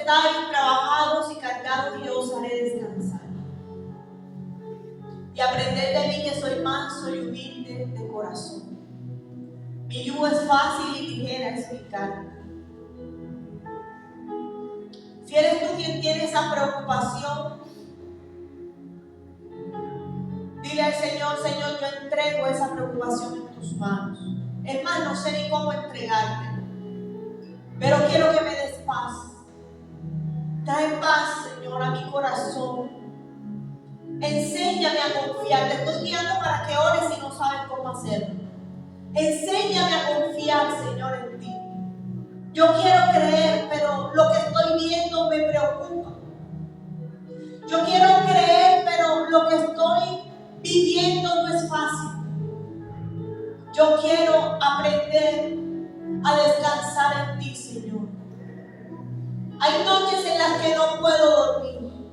estáis trabajados y cargados y yo os haré descansar. Y aprended de mí que soy manso y humilde de corazón. Mi yugo es fácil y ligera es mi carga. Si eres tú quien tiene esa preocupación, dile al Señor, Señor, yo entrego esa preocupación en tus manos. Es más, no sé ni cómo entregarte, pero quiero que me des paz. Trae paz, Señor, a mi corazón. Enséñame a confiar. Te estoy guiando para que ores y no sabes cómo hacerlo. Enséñame a confiar, Señor, en ti. Yo quiero creer, pero lo que estoy viendo me preocupa. Yo quiero creer, pero lo que estoy viviendo no es fácil. Yo quiero aprender a descansar en ti, Señor. Hay noches en las que no puedo dormir,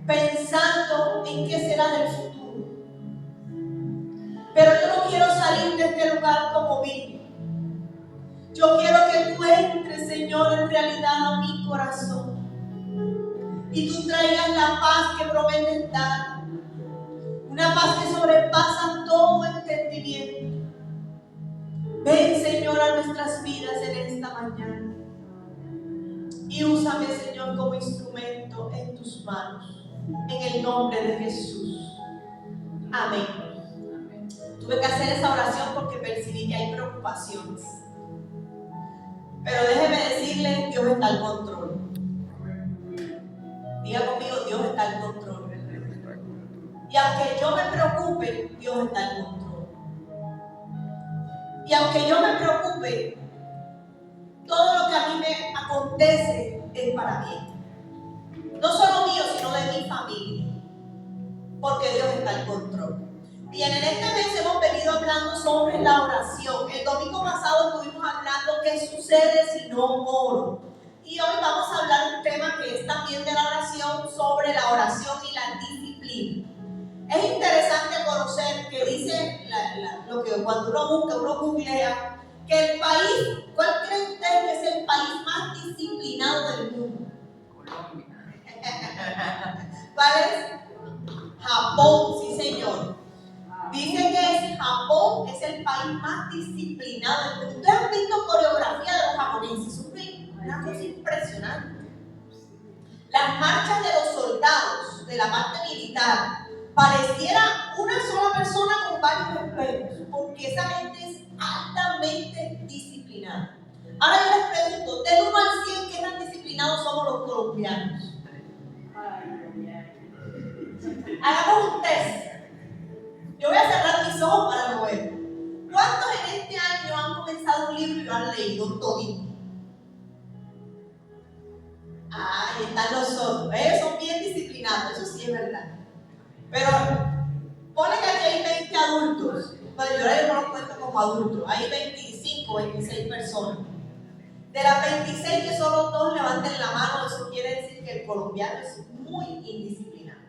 pensando en qué será del futuro. Pero yo no quiero salir de este lugar como vine. Yo quiero que tú entres, Señor, en realidad a mi corazón. Y tú traigas la paz que prometes dar. Una paz que sobrepasa todo entendimiento. Ven, Señor, a nuestras vidas en esta mañana. Y úsame, Señor, como instrumento en tus manos. En el nombre de Jesús. Amén. Tuve que hacer esa oración porque percibí que hay preocupaciones. Pero déjeme decirle, Dios está al control. Diga conmigo, Dios está al control. Y aunque yo me preocupe, Dios está al control. Y aunque yo me preocupe, todo lo que a mí me acontece es para bien. No solo mío, sino de mi familia. Porque Dios está al control. Bien, en este mes hemos venido hablando sobre la oración. El domingo pasado estuvimos hablando qué sucede si no oro. Y hoy vamos a hablar de un tema que es también de la oración, sobre la oración y la disciplina. Es interesante conocer que dice lo que cuando uno googlea, que el país, ¿cuál creen ustedes que es el país más disciplinado del mundo? ¿Cuál es? Japón, sí señor. Dice que Japón es el país más disciplinado del mundo. Ustedes han visto coreografía de los japoneses, una cosa impresionante. Las marchas de los soldados de la parte militar pareciera una sola persona con varios espejos, porque esa gente es altamente disciplinada. Ahora yo les pregunto, del 1 al 100, ¿qué tan disciplinados somos los colombianos? Hagamos un test. Yo voy a cerrar mis ojos para no ver. ¿Cuántos en este año han comenzado un libro y lo han leído todito? Ahí están los otros. Son bien disciplinados, eso sí es verdad. Pero pone que aquí hay 20 adultos. Bueno, yo no los cuento como adultos. Hay 25, 26 personas. De las 26 que solo 2 levanten la mano, eso quiere decir que el colombiano es muy indisciplinado.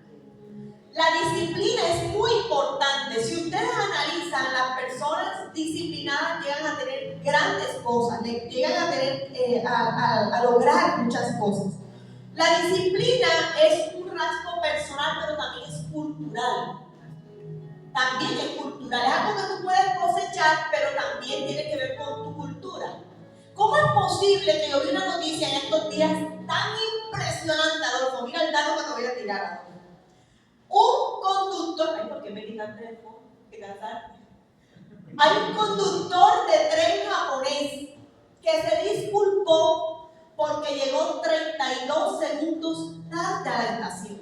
La disciplina es muy importante. Si ustedes analizan, las personas disciplinadas llegan a tener grandes cosas, llegan a tener a lograr muchas cosas. La disciplina es un rasgo personal, pero también es cultural. También es cultural. Es algo que tú puedes cosechar, pero también tiene que ver con tu cultura. ¿Cómo es posible que yo vi una noticia en estos días tan impresionante, Adolfo? Mira el dato que te voy a tirar, Adolfo. Un conductor, ay, ¿por qué me quitaste de fondo? Hay un conductor de tren japonés que se disculpó porque llegó 32 segundos tarde a la estación.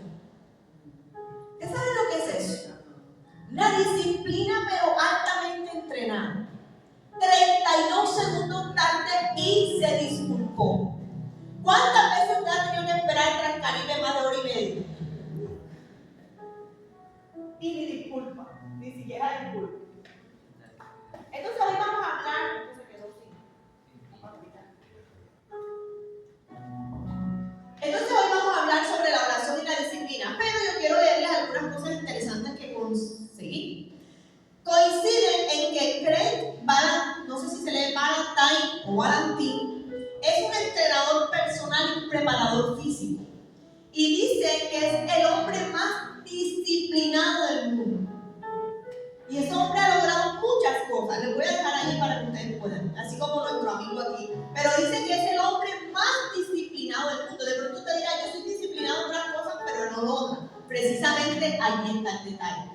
¿Usted sabe lo que es eso? Una disciplina pero altamente entrenada. 32 segundos tarde y se disculpó. ¿Cuántas veces usted ha tenido que esperar el Transcaribe más de hora y media? Y ni disculpa, ni siquiera disculpa. Entonces hoy vamos a hablar. Entonces hoy vamos a hablar sobre la oración y la disciplina, pero yo quiero leerles algunas cosas interesantes que conseguí. Coinciden en que Craig Ballantyne, no sé si se lee Ballantyne o Ballantyne, es un entrenador personal y un preparador físico. Y dice que es el hombre más disciplinado del mundo. Y ese hombre ha logrado muchas cosas. Les voy a dejar ahí para que ustedes puedan, así como nuestro amigo aquí. Pero dice que es el hombre más disciplinado del mundo. De pronto usted dirá, yo soy disciplinado en otras cosas, pero no en otras. Precisamente allí está el detalle.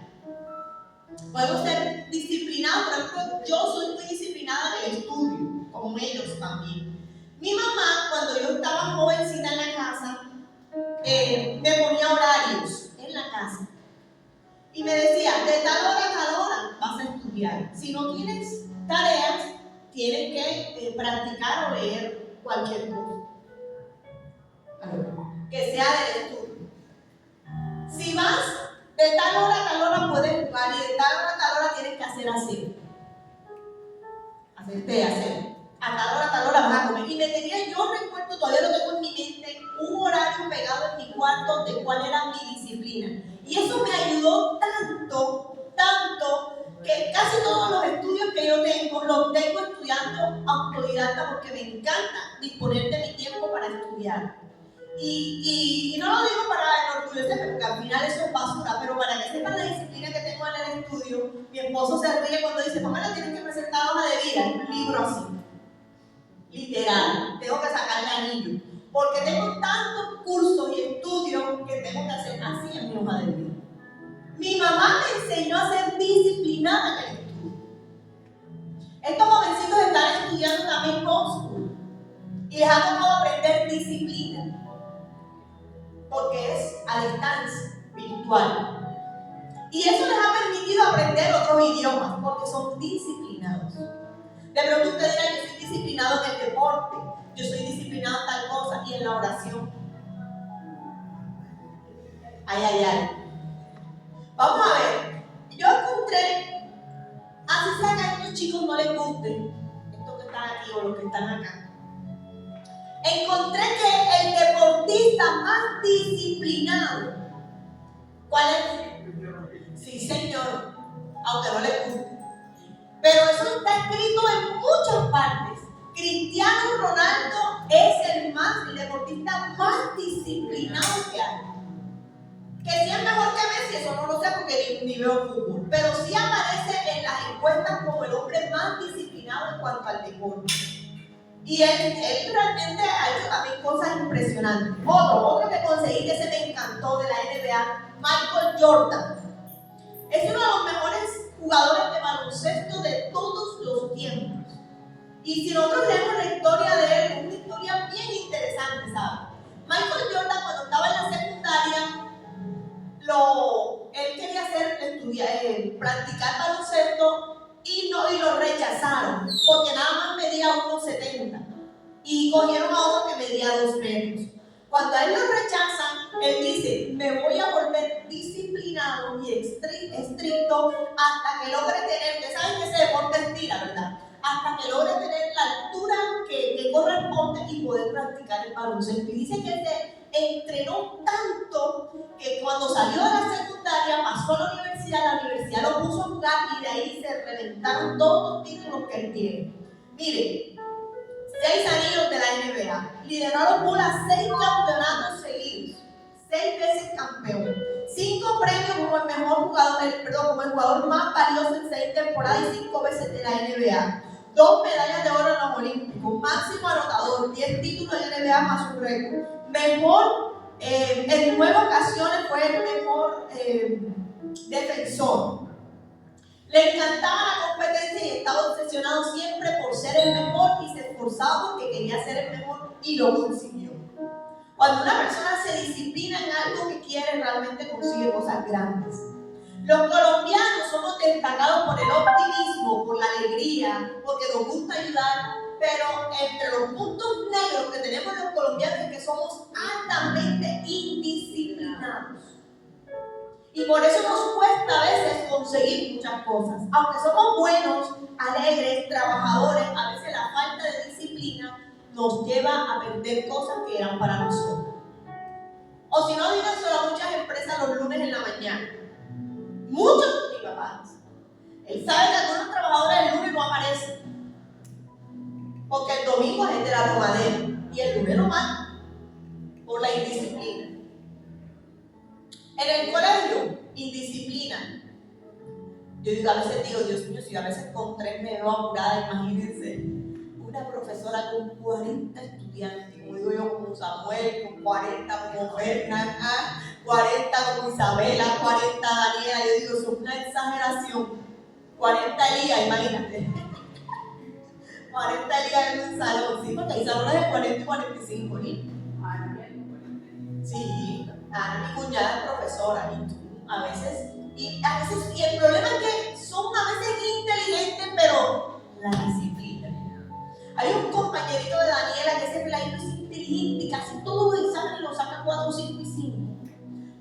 Podemos ser disciplinados. Por ejemplo, yo soy muy disciplinada en el estudio, como ellos también. Mi mamá, cuando yo estaba jovencita en la casa, me ponía horarios en la casa. Y me decía, de tal hora a tal hora vas a estudiar. Si no tienes tareas, tienes que practicar o leer cualquier cosa que sea del estudio. Si vas de tal hora a tal hora puedes jugar y de tal hora a tal hora tienes que hacer así. Hacer. A tal hora vas a comer. Y me tenía, yo recuerdo, todavía lo tengo en mi mente, un horario pegado en mi cuarto de cuál era mi disciplina. Y eso me ayudó tanto, que casi todos los estudios que yo tengo, los tengo estudiando autodidacta porque me encanta disponer de mi tiempo para estudiar. Y no lo digo para enorgullecerme, porque al final eso es basura, pero para que sepan la disciplina que tengo en el estudio, mi esposo se ríe cuando dice, mamá, tienes que presentar hoja de vida, un libro así. Literal, tengo que sacar el anillo, porque tengo tantos cursos y estudios que tengo que hacer así en mi hoja de vida. Mi mamá me enseñó a ser disciplinada en el estudio. Estos jovencitos están estudiando también homeschool y les ha tocado aprender disciplina, porque es a distancia, virtual. Y eso les ha permitido aprender otros idiomas, porque son disciplinados. De pronto usted dirá, yo soy disciplinado en el deporte, yo soy disciplinado en tal cosa, y en la oración. Ay. Vamos a ver, yo encontré, así sea que a estos chicos no les guste, estos que están aquí o los que están acá, encontré que el deportista más disciplinado, ¿cuál es? Sí, señor, aunque no les guste. Pero eso está escrito en muchas partes. Cristiano Ronaldo es el deportista más disciplinado que hay. Que si es mejor que Messi, eso no lo sé porque ni veo fútbol. Pero sí aparece en las encuestas como el hombre más disciplinado en cuanto al deporte. Y él realmente ha hecho también cosas impresionantes. Otro que conseguí que se me encantó de la NBA, Michael Jordan. Es uno de los mejores jugadores de baloncesto de todos los tiempos. Y si nosotros leemos la historia de él, es una historia bien interesante, ¿sabes? Michael Jordan, cuando estaba en la secundaria, él quería practicar baloncesto y lo rechazaron, porque nada más medía 1,70 y cogieron a otro que medía 2 metros. Cuando a él lo rechazan, él dice, me voy a volver disciplinado y estricto hasta que logre tener, ustedes saben que ese deporte estira, ¿verdad? Hasta que logre tener la altura que corresponde y poder practicar el baloncesto. Y dice que él se entrenó tanto que cuando salió de la secundaria pasó a la universidad lo puso a jugar y de ahí se reventaron todos los títulos que él tiene. Miren, 6 anillos de la NBA, lideró a los Bulls a 6 campeonatos seguidos, 6 veces campeón, 5 premios como el mejor jugador, como el jugador más valioso en 6 temporadas y 5 veces de la NBA, 2 medallas de oro en los Olímpicos, máximo anotador, 10 títulos de NBA más un récord, en 9 ocasiones fue el mejor defensor. Le encantaba la competencia y estaba obsesionado siempre por ser el mejor y se esforzaba porque quería ser el mejor y lo consiguió. Cuando una persona se disciplina en algo que quiere, realmente consigue cosas grandes. Los colombianos somos destacados por el optimismo, por la alegría, porque nos gusta ayudar, pero entre los puntos negros que tenemos los colombianos es que somos altamente indisciplinados. Y por eso nos cuesta a veces conseguir muchas cosas. Aunque somos buenos, alegres, trabajadores, a veces la falta de disciplina nos lleva a perder cosas que eran para nosotros. O si no, díganselo a muchas empresas los lunes en la mañana. Muchos de mis papás. Él sabe que algunos trabajadores el lunes no aparecen. Porque el domingo es el de la tomadera y el lunes no van. Yo digo, a veces digo, Dios mío, si a veces con 3 me veo apurada, imagínense. Una profesora con 40 estudiantes, como digo yo, como Samuel, con 40 como Fernán, 40 como Isabela, 40 Daniela. Yo digo, eso es una exageración. 40 Elías, imagínate. 40 Elías en un salón, sí, porque hay salones de 40 y 45, ¿sí? Sí, Ana, mi cuñada es profesora, y tú, a veces, y el problema es que son a veces inteligentes, pero la disciplina. Hay un compañerito de Daniela que ese peladito es inteligente y casi todos los exámenes lo saca 4, 5 y 5.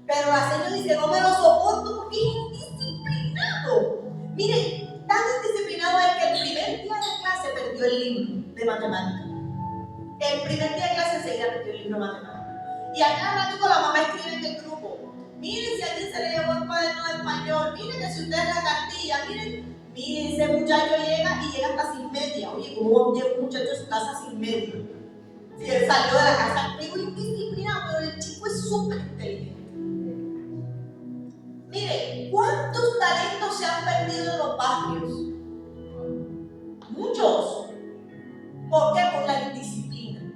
Pero la señora dice, no me lo soporto porque es indisciplinado. Miren, tan indisciplinado es que el primer día de clase perdió el libro de matemáticas. El primer día de clase enseguida perdió el libro de matemáticas. Y a cada ratito la mamá escribe en el grupo, miren si a alguien se le llevó el cuaderno de español, miren que si usted es la cartilla, miren, ese muchacho llega y llega hasta sin media. Oye, ¿cómo llega un muchacho a su casa sin media? Si él salió de la casa, digo indisciplinado, pero el chico es súper inteligente. Miren, ¿cuántos talentos se han perdido en los barrios? Muchos. ¿Por qué? Por la indisciplina,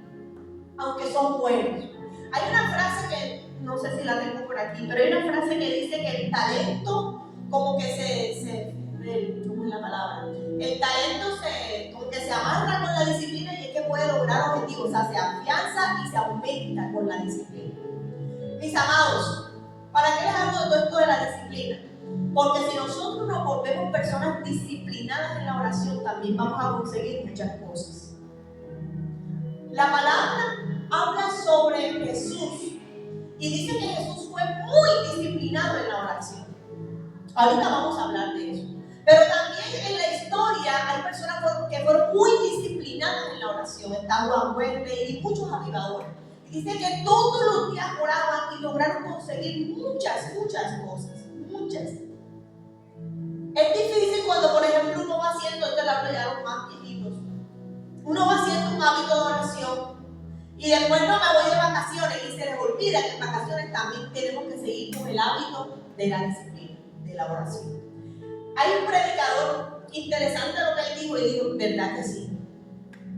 aunque son buenos. Hay una frase que, no sé si la tengo por aquí, pero hay una frase que dice que el talento como que ¿cómo es la palabra? El talento como que se amarra con la disciplina y es que puede lograr objetivos, o sea, se afianza y se aumenta con la disciplina. Mis amados, ¿para qué les hablo de todo esto de la disciplina? Porque si nosotros nos volvemos personas disciplinadas en la oración, también vamos a conseguir muchas cosas. La palabra habla sobre Jesús y dice que Jesús fue muy disciplinado en la oración. Ahorita vamos a hablar de eso. Pero también en la historia hay personas que fueron muy disciplinadas en la oración. Está Juan Wesley y muchos avivadores. Y dice que todos los días oraban y lograron conseguir muchas cosas. Muchas. Es difícil cuando, por ejemplo, uno va haciendo, esto es la hablo ya de los más viejitos, uno va haciendo un hábito de oración. Y después no me voy de vacaciones y se les olvida que en vacaciones también tenemos que seguir con el hábito de la disciplina, de la oración. Hay un predicador interesante lo que él dijo y dijo, ¿verdad que sí?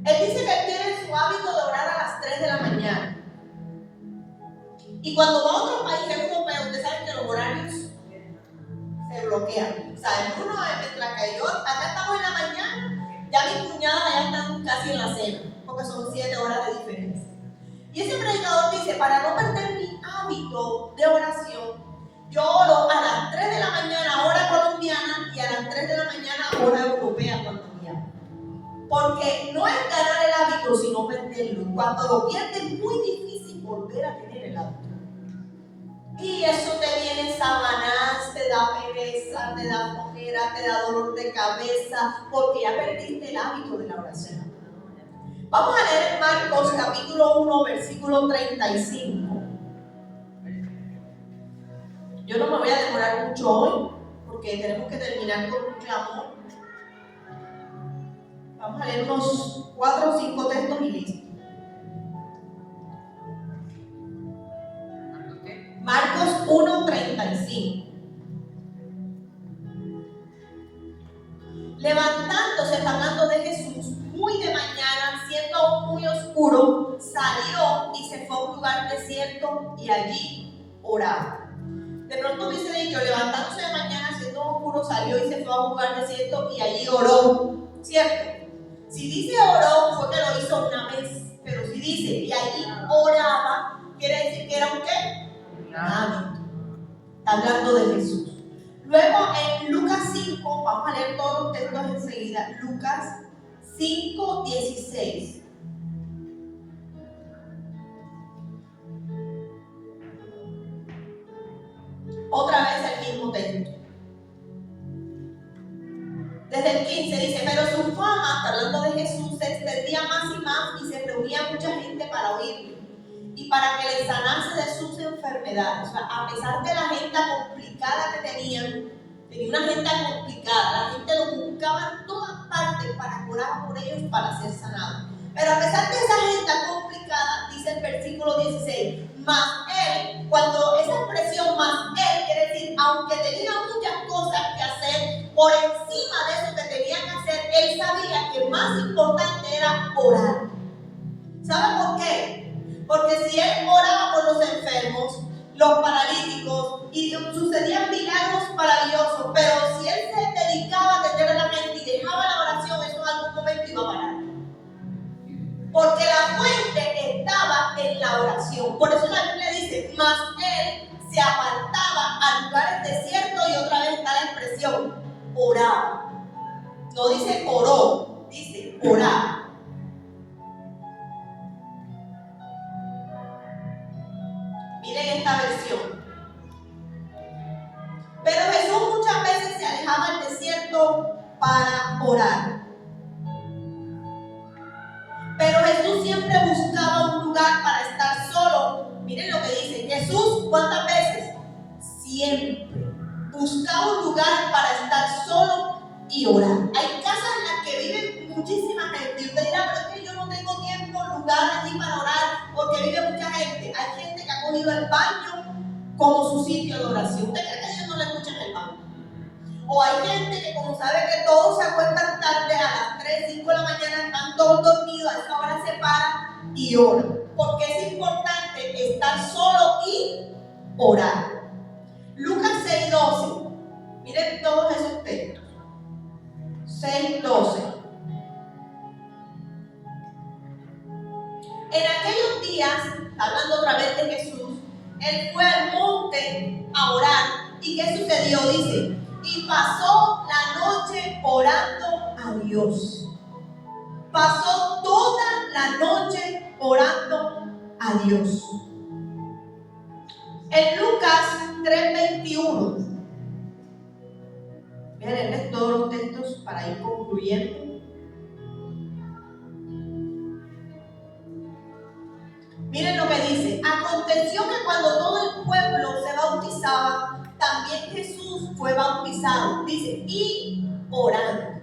Él dice que él tiene su hábito de orar a las 3 de la mañana. Y cuando va a otro país europeo, ustedes saben que los horarios se bloquean. O sea, en uno, mientras que yo, acá estamos en la mañana, ya mis cuñadas ya están casi en la cena, porque son 7 horas de diferencia. Y ese predicador dice, para no perder mi hábito de oración, yo oro a las 3 de la mañana, hora colombiana, y a las 3 de la mañana, hora europea colombiana. Porque no es ganar el hábito, sino perderlo. Cuando lo pierdes, es muy difícil volver a tener el hábito. Y eso te viene sábanas, te da pereza, te da flojera, te da dolor de cabeza, porque ya perdiste el hábito de la oración. Vamos a leer en Marcos capítulo 1, versículo 35. Yo no me voy a demorar mucho hoy, porque tenemos que terminar con un clamor. Vamos a leer unos 4 o 5 textos y listo. Marcos 1, 35. Levantándose, está hablando de Jesús, muy de mañana, siendo aún muy oscuro, salió y se fue a un lugar desierto y allí oraba. De pronto hubiese dicho, levantándose de mañana, siendo oscuro, salió y se fue a un lugar desierto y allí oró, ¿cierto? Si dice oró, fue que lo hizo una vez, pero si dice y allí oraba, quiere decir que era un ¿qué? Un hábito. Está hablando de Jesús. Luego en Lucas 5, vamos a leer todos los textos enseguida. Lucas 5, 16. Otra vez el mismo texto. Desde el 15 dice, pero su fama, hablando de Jesús, se extendía más y más y se reunía mucha gente para oírle y para que le sanase de sus enfermedades. O sea, a pesar de la agenda complicada que tenía una agenda complicada, la gente lo buscaba en todas partes para orar por ellos para ser sanados. Pero a pesar de esa agenda complicada, dice el versículo 16, más él, cuando esa expresión más él quiere decir, aunque tenía muchas cosas que hacer, por más importante era orar. ¿Sabe por qué? Porque si él oraba por los enfermos, los paralíticos, y sucedían milagros maravillosos, pero si él se dedicaba a atender a la gente y dejaba la oración, eso en algún momento iba a parar. Porque la fuente estaba en la oración. Por eso la Biblia dice, mas él se apartaba a lugares desiertos, y otra vez está la expresión, oraba. No dice oró, dice oraba. Miren esta versión. Pero Jesús muchas veces se alejaba al desierto para orar. Pero Jesús siempre buscaba un lugar para estar solo. Miren lo que dice Jesús, ¿cuántas veces? Siempre buscaba un lugar para estar solo y orar. Hay casas en las que viven muchísima gente, y usted dirá, pero es que yo no tengo tiempo, lugar allí para orar, porque vive mucha gente. Hay gente que ha cogido el baño como su sitio de oración. ¿Usted cree que ellos no le escuchan el baño? O hay gente que, como sabe que todos se acuestan tarde, a las 3, 5 de la mañana, están todos dormidos, a esa hora se paran y oran. Porque es importante estar solo y orar. Lucas 6:12. Miren todos esos textos. 6:12. En aquellos días, hablando otra vez de Jesús, él fue al monte a orar. ¿Y qué sucedió? Dice, y pasó la noche orando a Dios. Pasó toda la noche orando a Dios. En Lucas 3:21. Voy a leerles todos los textos para ir concluyendo. Miren lo que dice. Aconteció que cuando todo el pueblo se bautizaba, también Jesús fue bautizado. Dice, y orando.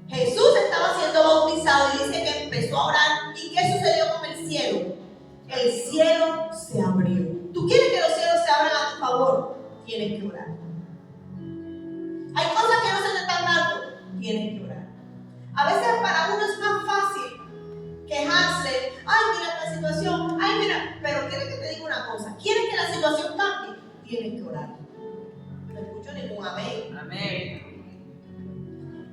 Jesús estaba siendo bautizado y dice que empezó a orar. ¿Y qué sucedió con el cielo? El cielo se abrió. ¿Tú quieres que los cielos se abran a tu favor? Tienes que orar. Hay cosas que no se te están dando. Tienes que orar. A veces para uno es más fácil quejarse. Ay, mira esta situación. Ay, mira. Pero ¿quieres que te diga una cosa? ¿Quieres que la situación cambie? Tienes que orar. No escucho ningún amén. Amén.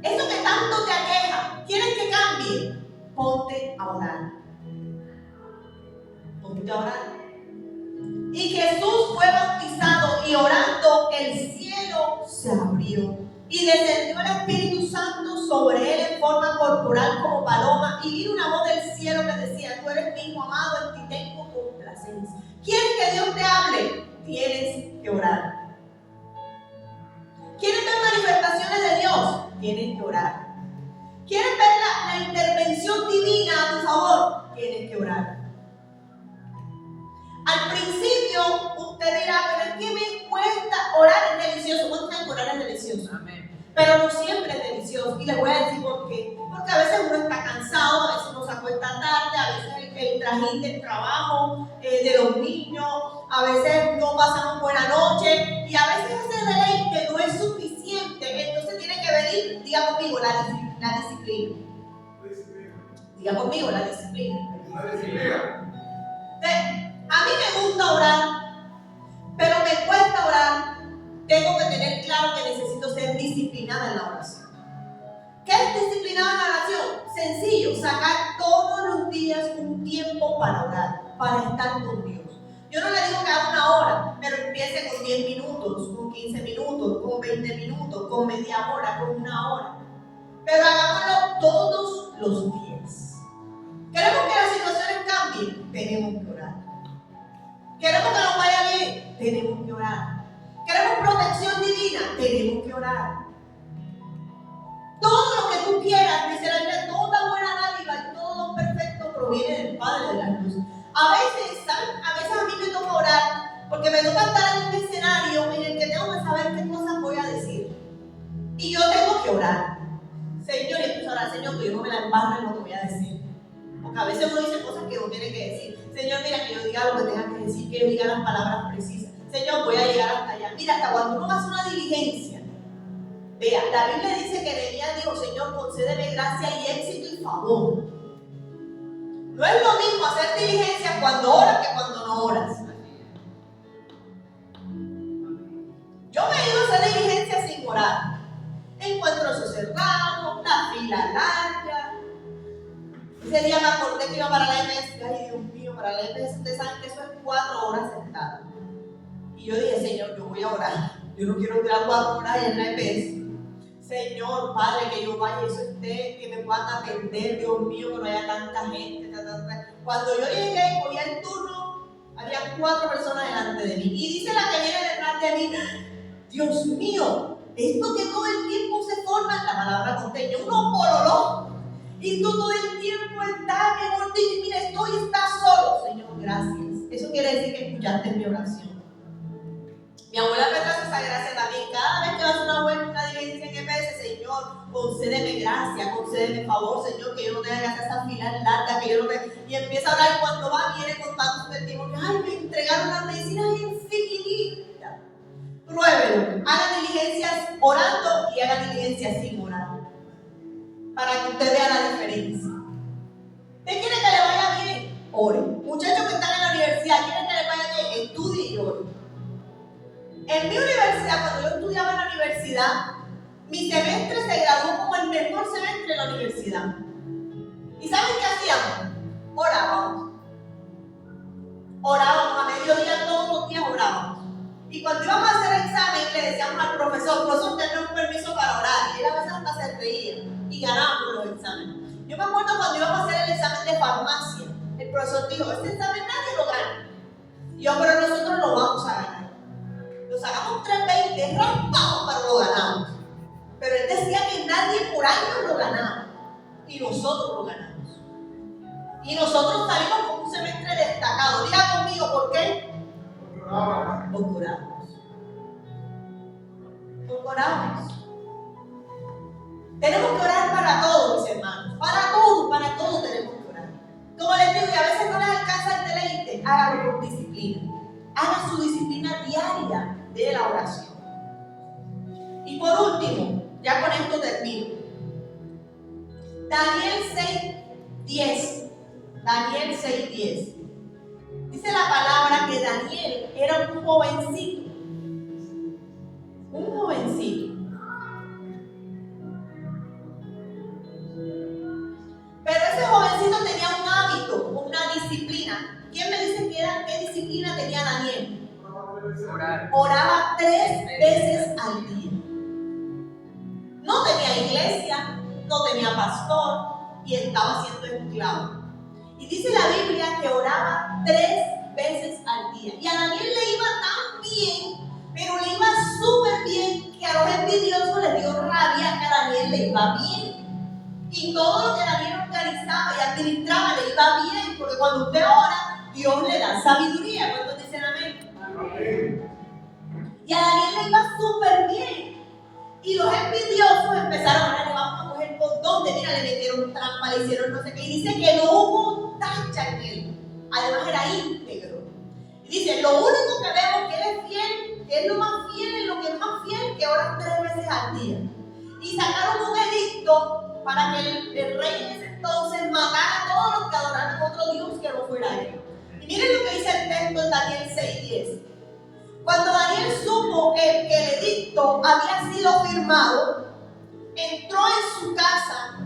Eso que tanto te aqueja, ¿quieres que cambie? Ponte a orar. Ponte a orar. Y Jesús fue bautizado, y orando el cielo se abrió. Y descendió el Espíritu Santo sobre él en forma corporal como paloma. Y vino una voz del cielo que decía, tú eres mi hijo amado, en ti tengo complacencia. ¿Quieres que Dios te hable? Tienes que orar. ¿Quieres ver manifestaciones de Dios? Tienes que orar. ¿Quieres ver la intervención divina a tu favor? Tienes que orar. Al principio usted dirá, pero es que me cuesta orar, es delicioso. ¿Cuánto tiempo orar es delicioso? Amén. Pero no siempre es delicioso. Y les voy a decir por qué. Porque a veces uno está cansado, a veces uno se acuesta tarde, a veces el trajín del trabajo, de los niños, a veces no pasamos buena noche, y a veces ese deleite no es suficiente. Entonces tiene que venir, diga conmigo, la disciplina. Diga conmigo, la disciplina. La disciplina. A mí me gusta orar, pero me cuesta orar. Tengo que tener claro que necesito ser disciplinada en la oración. ¿Qué es disciplinada en la oración? Sencillo, sacar todos los días un tiempo para orar, para estar con Dios. Yo no le digo que haga una hora, pero empiece con 10 minutos, con 15 minutos, con 20 minutos, con media hora, con una hora. Pero hagámoslo todos los días. ¿Queremos que las situaciones cambien? Tenemos que orar. ¿Queremos que nos vaya bien? Tenemos que orar. ¿Queremos protección divina? Tenemos que orar. Todo lo que tú quieras, dice la Biblia, toda buena dádiva y todo don perfecto proviene del Padre de las luces. A veces, ¿saben? A veces a mí me toca orar porque me toca estar en un escenario en el que tengo que saber qué cosas voy a decir. Y yo tengo que orar. Señor, y empiezo a orar, Señor, que yo no me la embarre en lo que voy a decir. Porque a veces uno dice cosas que no tiene que decir. Señor, mira, que yo diga lo que tenga que decir, que yo diga las palabras precisas. Señor, voy a llegar hasta allá. Mira, hasta cuando uno hace una diligencia, Vea, la Biblia dice que Nehemías dijo: Señor, concédeme gracia y éxito y favor. No es lo mismo hacer diligencia cuando oras que cuando no oras. Yo me he ido a hacer diligencia sin orar. Encuentros cerrados, la fila larga. Ese día me acordé que iba para la EPS. Ay, Dios mío, para la EPS, ustedes saben que eso es 4 horas sentada. Y yo dije: Señor, yo voy a orar. Yo no quiero durar 4 horas en la EPS. Señor, Padre, que yo vaya y eso esté, que me puedan atender, Dios mío, que no haya tanta gente. Cuando yo llegué y cogía el turno, había 4 personas delante de mí. Y dice la que viene detrás de mí: Dios mío, esto que todo el tiempo se forma, la palabra costeña, uno poroló. Y tú todo el tiempo estás, mejor dicho, mira, estoy y estás solo. Señor, gracias. Eso quiere decir que escuchaste mi oración. Mi abuela Petra hace esa gracia también. Cada vez que vas a una diligencia en EPS: Señor, concédeme gracia, concédeme favor, Señor, que yo no tenga que hacer esas filas largas, que yo no tenga. Y empieza a hablar, y cuando va, viene contando su testimonio: ay, me entregaron las medicinas infinitas. Pruébelo. Hagan diligencias orando y hagan diligencias sin orar, para que usted vea la diferencia. ¿Usted quiere que le vaya bien? Ore. Muchachos que están en la universidad, ¿quieren que le vaya bien? Estudie y ore. En mi universidad, cuando yo estudiaba en la universidad, mi semestre se graduó como el mejor semestre de la universidad. ¿Y saben qué hacíamos? Orábamos. Orábamos a mediodía, todos los días orábamos. Y cuando íbamos a hacer examen, le decíamos al profesor: profesor, tenme un permiso para orar. Y él a veces hasta se reía y ganábamos los exámenes. Yo me acuerdo cuando íbamos a hacer el examen de farmacia, el profesor dijo: este examen nadie lo gana. Y yo: pero nosotros lo vamos a ganar. Lo sacamos 3.20, raspamos, pero lo ganamos. Pero él decía que nadie por años lo ganaba. Y nosotros lo ganamos. Y nosotros salimos con un semestre destacado. Diga conmigo, ¿por qué? Porque oramos. Porque oramos. Tenemos que orar para todos, mis hermanos. Para todo tenemos que orar. Como les digo, y a veces no les alcanza el deleite, hágalo por disciplina. Haga su disciplina diaria de la oración. Y por último, ya con esto termino. Daniel 6:10. Daniel 6:10. Dice la palabra que Daniel era un jovencito. Un jovencito. Pero ese jovencito tenía un hábito, una disciplina. ¿Quién me dice qué disciplina tenía Daniel? Oraba 3 veces al día. No tenía iglesia, no tenía pastor y estaba siendo esclavo. Y dice la Biblia que oraba 3 veces al día. Y a Daniel le iba tan bien, pero le iba súper bien, que a los envidiosos les dio rabia que a Daniel le iba bien. Y todo lo que Daniel organizaba y administraba le iba bien, porque cuando usted ora, Dios le da sabiduría. ¿Cuántos dicen amén? Amén. Y a Daniel le iba súper bien. Y los envidiosos empezaron: ahora le vamos a coger por donde, mira, le metieron trampa, le hicieron no sé qué. Y dice que no hubo tacha en él. Además era íntegro. Y dice: lo único que vemos que él es fiel, que es lo más fiel, es lo que es más fiel, que ora 3 veces al día. Y sacaron un edicto para que el rey en ese entonces matara a todos los que adoraran a otro Dios que no fuera él. Y miren lo que dice el texto en Daniel 6:10. Cuando Daniel supo que el edicto había sido firmado, entró en su casa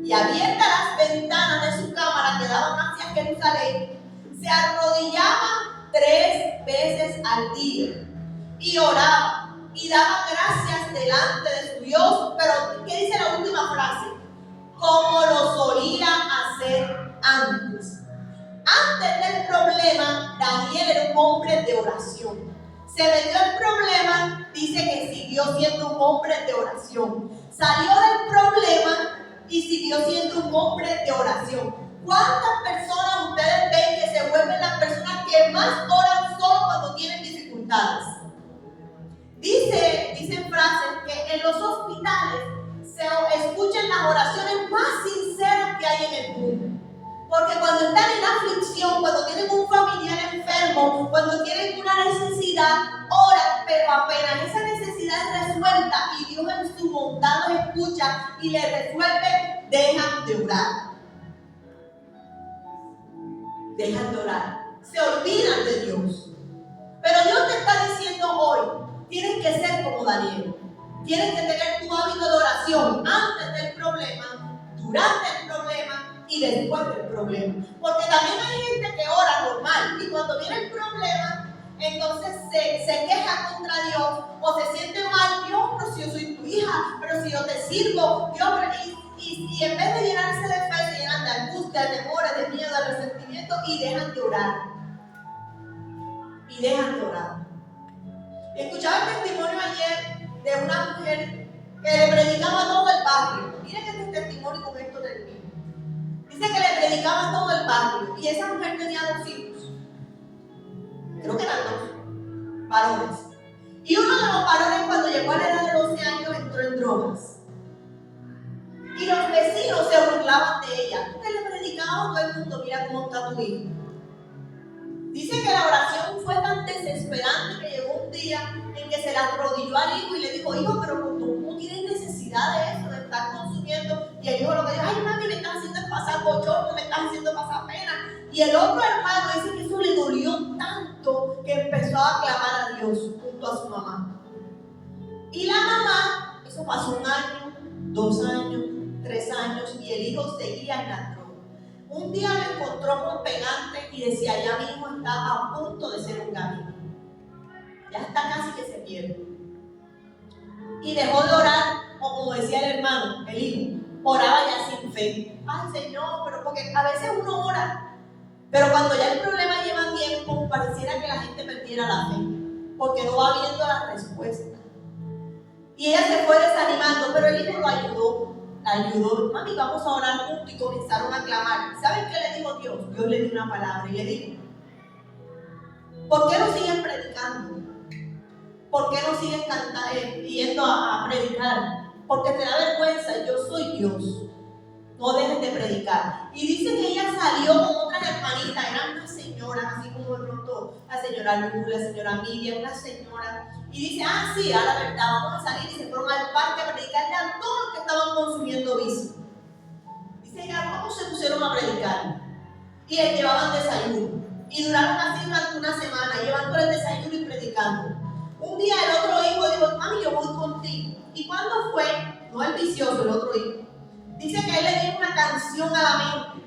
y, abiertas las ventanas de su cámara que daban hacia Jerusalén, se arrodillaba 3 veces al día y oraba y daba gracias delante de su Dios. Pero ¿qué dice la última frase? Como lo solía hacer antes. Antes del problema, Daniel era un hombre de oración. Se metió el problema, dice que siguió siendo un hombre de oración. Salió del problema y siguió siendo un hombre de oración. ¿Cuántas personas ustedes ven que se vuelven las personas que más oran solo cuando tienen dificultades? Dicen frases que en los hospitales se escuchan las oraciones más sinceras que hay en el mundo. Porque cuando están en aflicción, cuando tienen un familiar enfermo, cuando tienen una necesidad, oran, pero apenas esa necesidad es resuelta y Dios en su verdad los escucha y les resuelve, dejan de orar. Dejan de orar. Se olvidan de Dios. Pero Dios te está diciendo hoy, tienes que ser como Daniel. Tienes que tener tu hábito de oración antes del problema, durante el problema y después del problema. Porque también hay gente que ora normal y cuando viene el problema, entonces se queja contra Dios o se siente mal. Dios, pero si yo soy tu hija, pero si yo te sirvo, Dios, y en vez de llenarse de fe, se llenan de angustia, de temores, de miedo, de resentimiento y dejan de orar. Y dejan de orar. Escuchaba el testimonio ayer de una mujer que le predicaba a todo el barrio. Miren este testimonio con esto termino. Dice que le predicaba a todo el barrio y esa mujer tenía 2 hijos. Creo que eran 2 varones. Y uno de los varones, cuando llegó a la edad de 12 años, entró en drogas. Y los vecinos se burlaban de ella. Tú que le predicabas a todo el mundo, mira cómo está tu hijo. Dice que la oración fue tan desesperante que llegó un día en que se le arrodilló al hijo y le dijo, hijo, pero tú no tienes necesidad de eso, de estar consumiendo. Y el hijo lo que dijo, ay mami, me estás haciendo pasar bochorno, me estás haciendo pasar pena. Y el otro hermano dice que eso le dolió tanto que empezó a clamar a Dios junto a su mamá. Y la mamá, eso pasó 1 año, 2 años, 3 años y el hijo seguía en la droga. Un día me encontró con pegante y decía, ya mi hijo está a punto de ser un gamín. Ya está casi que se pierde. Y dejó de orar, o como decía el hermano, el hijo, oraba ya sin fe. Ay Señor, pero porque a veces uno ora, pero cuando ya el problema lleva tiempo, pareciera que la gente perdiera la fe, porque no va viendo la respuesta. Y ella se fue desanimando, pero el hijo lo ayudó. Mami, vamos a orar juntos y comenzaron a clamar. ¿Saben qué le dijo Dios? Dios le dio una palabra y le dijo, ¿por qué no siguen predicando? ¿Por qué no siguen yendo a predicar? Porque te da vergüenza, yo soy Dios. No dejes de predicar. Y dice que ella salió con otras hermanitas, eran unas señoras, así como de pronto la señora Luz, la señora Miriam, una señora. Y dice, sí, a la verdad, vamos a salir. Y se fueron al parque a predicarle a todos los que estaban consumiendo vicio. Dice ella, ¿cómo se pusieron a predicar? Y llevaban desayuno. Y duraron así durante una semana, llevando el desayuno y predicando. Un día el otro hijo dijo, mami, yo voy contigo. ¿Y cuándo fue? No el vicioso, el otro hijo. Dice que él le dio una canción a la mente,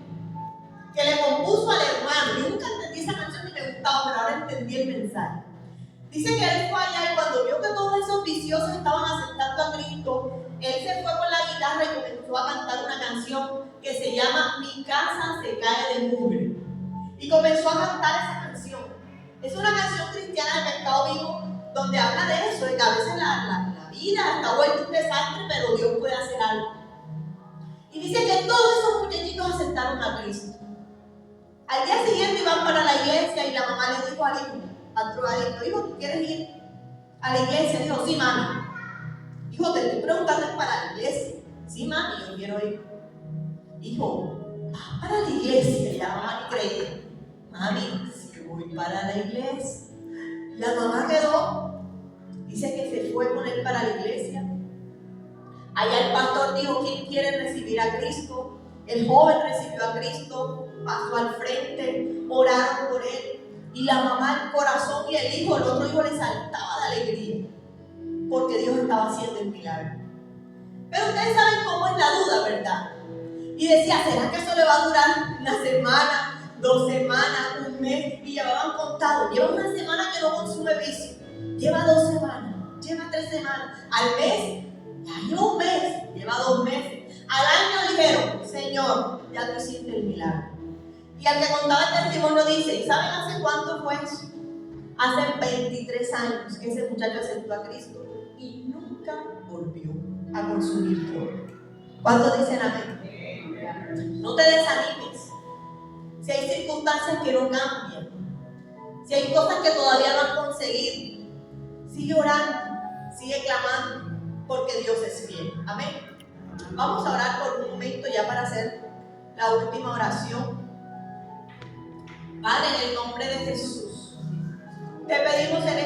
que le compuso al hermano. Yo nunca entendí esa canción ni me gustaba, pero ahora entendí el mensaje. Dice que él fue allá y cuando vio que todos esos viciosos estaban aceptando a Cristo, él se fue con la guitarra y comenzó a cantar una canción que se llama Mi casa se cae de mugre. Y comenzó a cantar esa canción. Es una canción cristiana del Mercado Vivo donde habla de eso, de que a veces la vida está vuelta un desastre, pero Dios puede hacer algo. Y dice que todos esos muchachitos aceptaron a Cristo. Al día siguiente iban para la iglesia y la mamá le dijo al hijo, hijo, ¿tú quieres ir a la iglesia? Dijo, sí, mami. Hijo, te estoy preguntando para la iglesia. Sí, mami, yo quiero ir. Hijo, ¿vas para la iglesia? Y la mamá ni creía. Mami, sí, voy para la iglesia. La mamá quedó, dice que se fue con él para la iglesia. Allá el pastor dijo, ¿quién quiere recibir a Cristo? El joven recibió a Cristo, pasó al frente, oraron por él. Y la mamá, el corazón y el hijo, el otro hijo le saltaba de alegría, porque Dios estaba haciendo el milagro. Pero ustedes saben cómo es la duda, ¿verdad? Y decía, ¿será que eso le va a durar una semana, 2 semanas, un mes? Y llevaban contado, lleva una semana que no consume vicio, lleva 2 semanas, lleva 3 semanas, al mes, ya lleva un mes, lleva 2 meses. Al año dijeron, Señor, ya tú hiciste el milagro. Y al que contaba el testimonio dice, ¿saben hace cuánto fue eso? Hace 23 años que ese muchacho aceptó a Cristo y nunca volvió a consumir droga. ¿Cuántos dicen amén? No te desanimes. Si hay circunstancias que no cambian, si hay cosas que todavía no has conseguido, sigue orando, sigue clamando, porque Dios es fiel. Amén. Vamos a orar por un momento ya para hacer la última oración. Padre, en el nombre de Jesús, te pedimos en